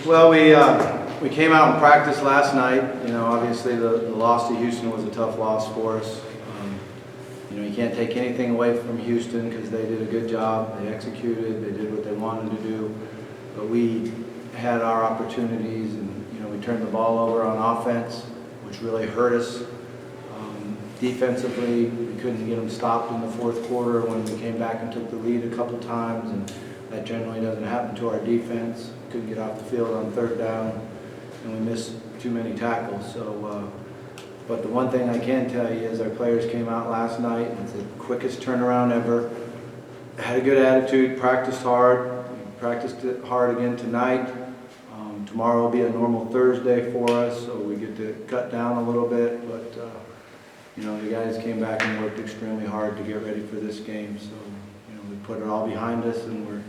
Well, we came out and practiced last night. You know, obviously the loss to Houston was a tough loss for us. You know, you can't take anything away from Houston because they did a good job. They executed. They did what they wanted to do. But we had our opportunities, and you know, we turned the ball over on offense, which really hurt us. Defensively, we couldn't get them stopped in the fourth quarter when we came back and took the lead a couple times, and that generally doesn't happen to our defense. Couldn't get off the field on third down, and we missed too many tackles. So, but the one thing I can tell you is our players came out last night, and it's the quickest turnaround ever. Had a good attitude, practiced hard, practiced it hard again tonight. Tomorrow will be a normal Thursday for us, so we get to cut down a little bit, but you know, the guys came back and worked extremely hard to get ready for this game. So, you know, we put it all behind us, and we're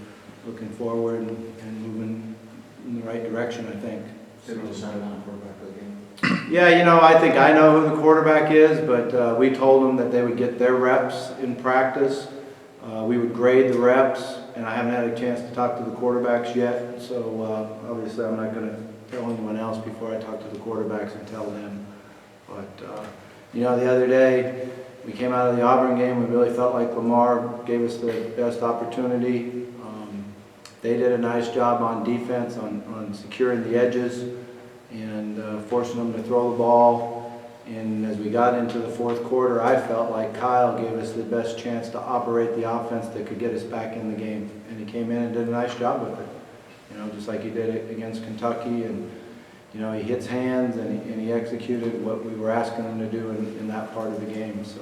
looking forward and moving in the right direction, I think. Did we decide on a quarterback for the game? Yeah, you know, I think I know who the quarterback is, but we told them that they would get their reps in practice. We would grade the reps, and I haven't had a chance to talk to the quarterbacks yet. So obviously I'm not going to tell anyone else before I talk to the quarterbacks and tell them. But you know, the other day we came out of the Auburn game. We really felt like Lamar gave us the best opportunity. They did a nice job on defense, on securing the edges and forcing them to throw the ball. And as we got into the fourth quarter, I felt like Kyle gave us the best chance to operate the offense that could get us back in the game. And he came in and did a nice job with it. You know, just like he did it against Kentucky. And, you know, he hits hands and he executed what we were asking him to do in that part of the game. So,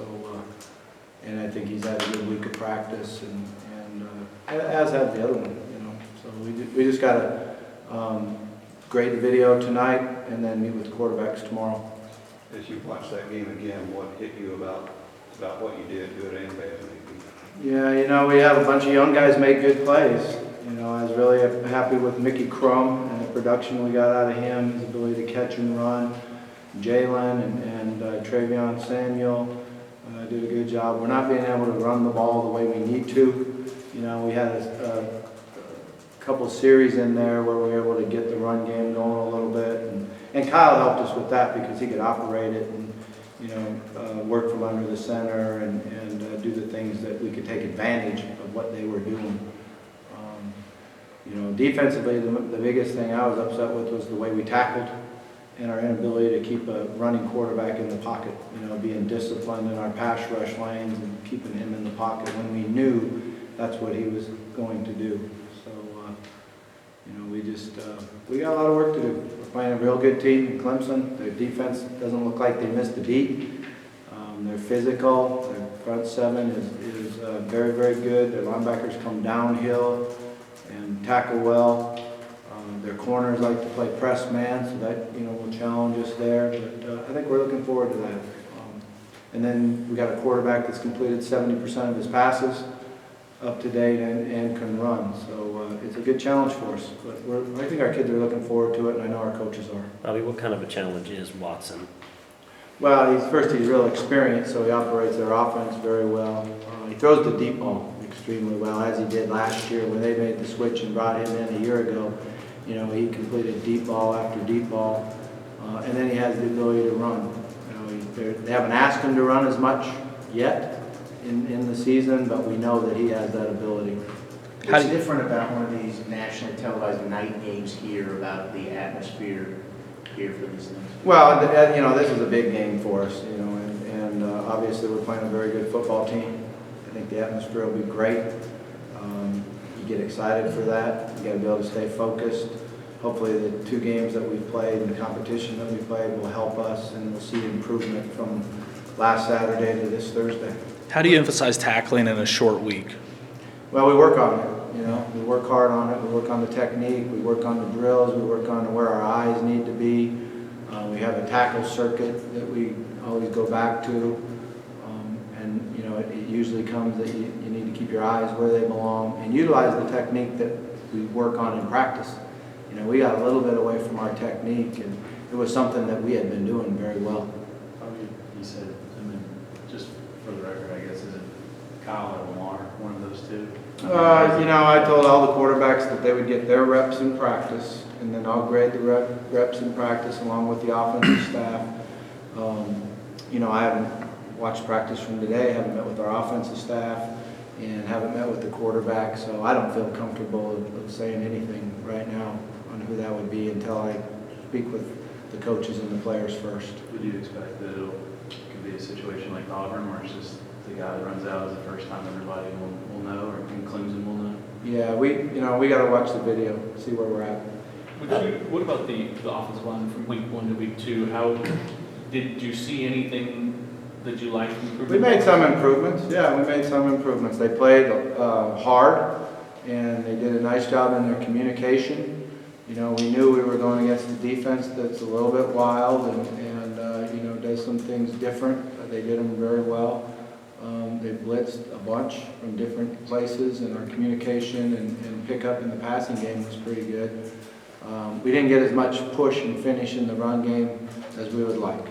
and I think he's had a good week of practice, and as have the other one, you know. So we just got to grade the video tonight and then meet with the quarterbacks tomorrow. As you watch that game again, what hit you about what you did, good and bad? Yeah, you know, we have a bunch of young guys make good plays. You know, I was really happy with Mickey Crum and the production we got out of him, his ability to catch and run. Jalen and Travion Samuel did a good job. We're not being able to run the ball the way we need to. You know, we had a couple series in there where we were able to get the run game going a little bit. And Kyle helped us with that because he could operate it and, you know, work from under the center and do the things that we could take advantage of what they were doing. You know, defensively, the biggest thing I was upset with was the way we tackled and our inability to keep a running quarterback in the pocket. You know, being disciplined in our pass rush lanes and keeping him in the pocket when we knew that's what he was going to do. So, you know, we got a lot of work to do. We're playing a real good team in Clemson. Their defense doesn't look like they missed a beat. They're physical. Their front seven is very, very good. Their linebackers come downhill and tackle well. Their corners like to play press man, so that, you know, will challenge us there. But I think we're looking forward to that. And then we got a quarterback that's completed 70% of his passes up to date and can run. So it's a good challenge for us. But I think our kids are looking forward to it, and I know our coaches are. Bobby, what kind of a challenge is Watson? Well, he's real experienced, so he operates their offense very well. He throws the deep ball extremely well, as he did last year when they made the switch and brought him in a year ago. You know, he completed deep ball after deep ball, and then he has the ability to run. You know, they haven't asked him to run as much yet in the season, but we know that he has that ability. What's different about one of these nationally televised night games here, about the atmosphere here for these things? Well, you know, this is a big game for us, you know, and obviously we're playing a very good football team. I think the atmosphere will be great. You get excited for that. You got to be able to stay focused. Hopefully the two games that we've played and the competition that we played will help us, and we'll see improvement from last Saturday to this Thursday. How do you emphasize tackling in a short week? Well, we work on it. You know, we work hard on it. We work on the technique. We work on the drills. We work on where our eyes need to be. We have a tackle circuit that we always go back to. And, you know, it usually comes that you need to keep your eyes where they belong and utilize the technique that we work on in practice. You know, we got a little bit away from our technique, and it was something that we had been doing very well. You said, I mean, just for the record, I guess, is it Kyle or Lamar, one of those two? I told all the quarterbacks that they would get their reps in practice, and then I'll grade the reps in practice along with the offensive staff. I haven't watched practice from today, haven't met with our offensive staff, and haven't met with the quarterback, so I don't feel comfortable of saying anything right now on who that would be until I speak with the coaches and the players first. Would you expect that it could be a situation like Auburn where it's just the guy that runs out is the first time everybody will know, or Clemson will know? Yeah, we got to watch the video, see where we're at. What about the offensive line from week 1 to week 2? How did you see anything that you liked? We made some improvements. Yeah, we made some improvements. They played hard, and they did a nice job in their communication. We knew we were going against a defense that's a little bit wild and does some things different. They did them very well. They blitzed a bunch from different places, and our communication and pickup in the passing game was pretty good. We didn't get as much push and finish in the run game as we would like.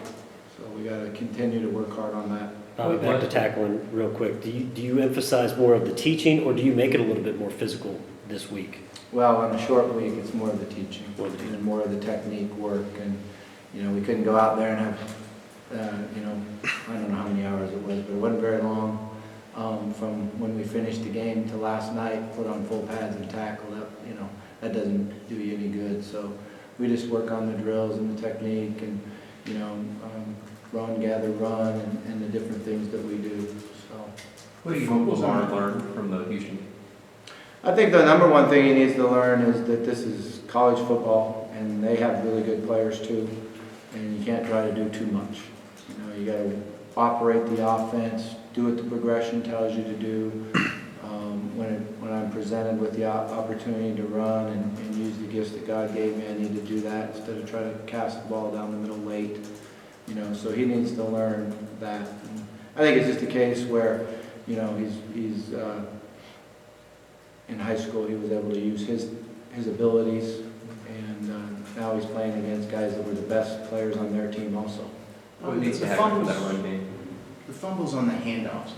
So we got to continue to work hard on that. Bobby, back to tackling real quick. Do you emphasize more of the teaching, or do you make it a little bit more physical this week? Well, on a short week, it's more of the teaching and more of the technique work. And, we couldn't go out there and have, I don't know how many hours it was, but it wasn't very long from when we finished the game to last night, put on full pads and tackle. That doesn't do you any good. So we just work on the drills and the technique and, run, gather, run, and the different things that we do. So, What do you hope Lamar learned from the Houston? I think the number one thing he needs to learn is that this is college football, and they have really good players too, and you can't try to do too much. You got to operate the offense, do what the progression tells you to do. When I'm presented with the opportunity to run and use the gifts that God gave me, I need to do that instead of try to cast the ball down the middle late. So he needs to learn that. And I think it's just a case where, he's in high school he was able to use his abilities, and now he's playing against guys that were the best players on their team also. What needs to happen for that run game? The fumbles on the handoffs,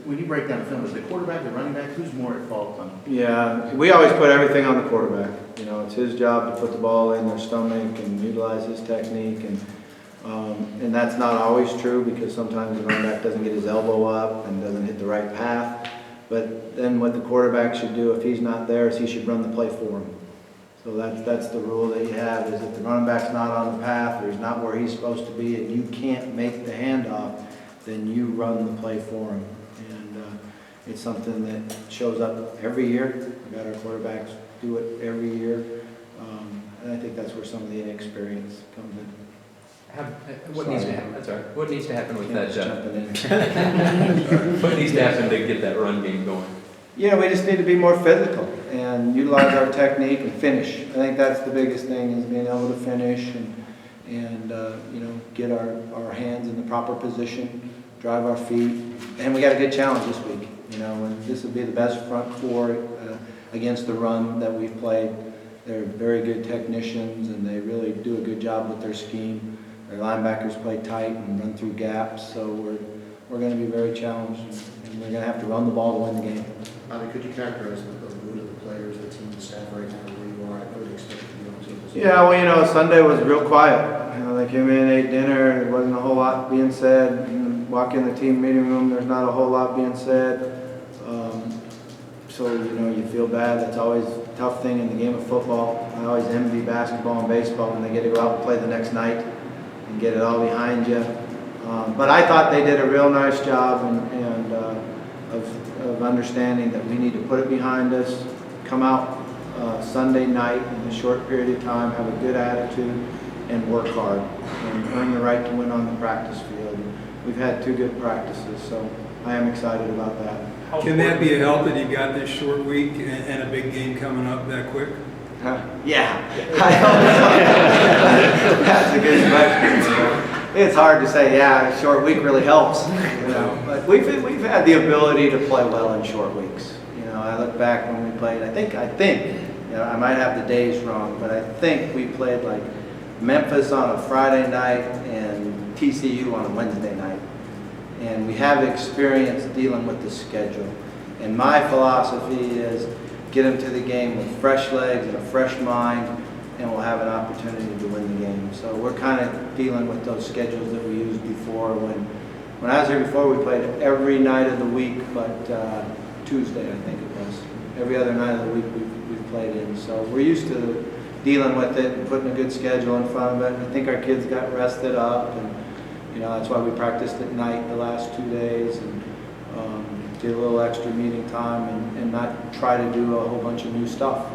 when you break down the film, is the quarterback, the running back, who's more at fault on? Yeah, we always put everything on the quarterback. It's his job to put the ball in their stomach and utilize his technique, and that's not always true because sometimes the running back doesn't get his elbow up and doesn't hit the right path. But then what the quarterback should do if he's not there is he should run the play for him. So that's the rule that you have, is if the running back's not on the path or he's not where he's supposed to be and you can't make the handoff, then you run the play for him. And it's something that shows up every year. We've got our quarterbacks do it every year. And I think that's where some of the inexperience comes in. What needs to happen? That's all right. What needs to happen with that? Jumping in. What needs to happen to get that run game going? We just need to be more physical and utilize our technique and finish. I think that's the biggest thing, is being able to finish and get our hands in the proper position, drive our feet. And we got a good challenge this week. And this will be the best front four against the run that we've played. They're very good technicians, and they really do a good job with their scheme. Their linebackers play tight and run through gaps, so we're going to be very challenged, and we're going to have to run the ball to win the game. Bobby, could you characterize the mood of the players, the team, the staff right now, where you are? I would expect to be on team. Yeah, Sunday was real quiet. They came in, ate dinner, there wasn't a whole lot being said. Walk in the team meeting room, there's not a whole lot being said. So, you feel bad. That's always a tough thing in the game of football. I always envy basketball and baseball when they get to go out and play the next night and get it all behind you. But I thought they did a real nice job of understanding that we need to put it behind us, come out Sunday night in a short period of time, have a good attitude, and work hard, and earn the right to win on the practice field. We've had 2 good practices, so I am excited about that. Can that be a help that you got this short week and a big game coming up that quick? Yeah. That's a good question. It's hard to say, a short week really helps. But we've had the ability to play well in short weeks. I look back when we played, I think, I might have the days wrong, but I think we played like Memphis on a Friday night and TCU on a Wednesday night. And we have experience dealing with the schedule. And my philosophy is get them to the game with fresh legs and a fresh mind, and we'll have an opportunity to win the game. So we're kind of dealing with those schedules that we used before. When I was here before, we played every night of the week, but Tuesday, I think it was. Every other night of the week we've played in. So we're used to dealing with it and putting a good schedule in front of it. I think our kids got rested up, and that's why we practiced at night the last 2 days, and did a little extra meeting time, and not try to do a whole bunch of new stuff.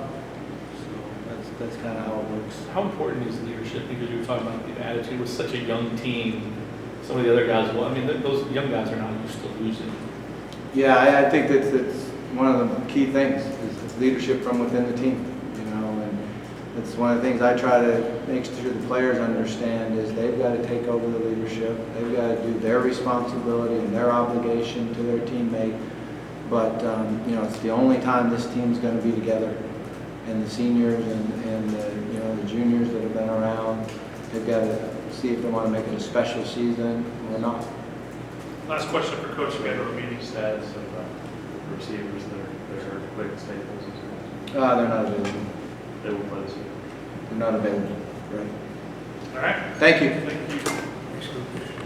So that's kind of how it works. How important is leadership? Because you were talking about the attitude with such a young team. Some of the other guys, well, I mean, those young guys are not used to losing. Yeah, I think that's one of the key things is leadership from within the team. And it's one of the things I try to make sure the players understand is they've got to take over the leadership. They've got to do their responsibility and their obligation to their teammate. But it's the only time this team's going to be together. And the seniors and the juniors that have been around, they've got to see if they want to make it a special season or not. Last question for Coach. We have a meeting. Status of receivers that are quick staples. They're not available. They will play this week. They're not available. Right. All right. Thank you. Thank you. Thanks, Coach.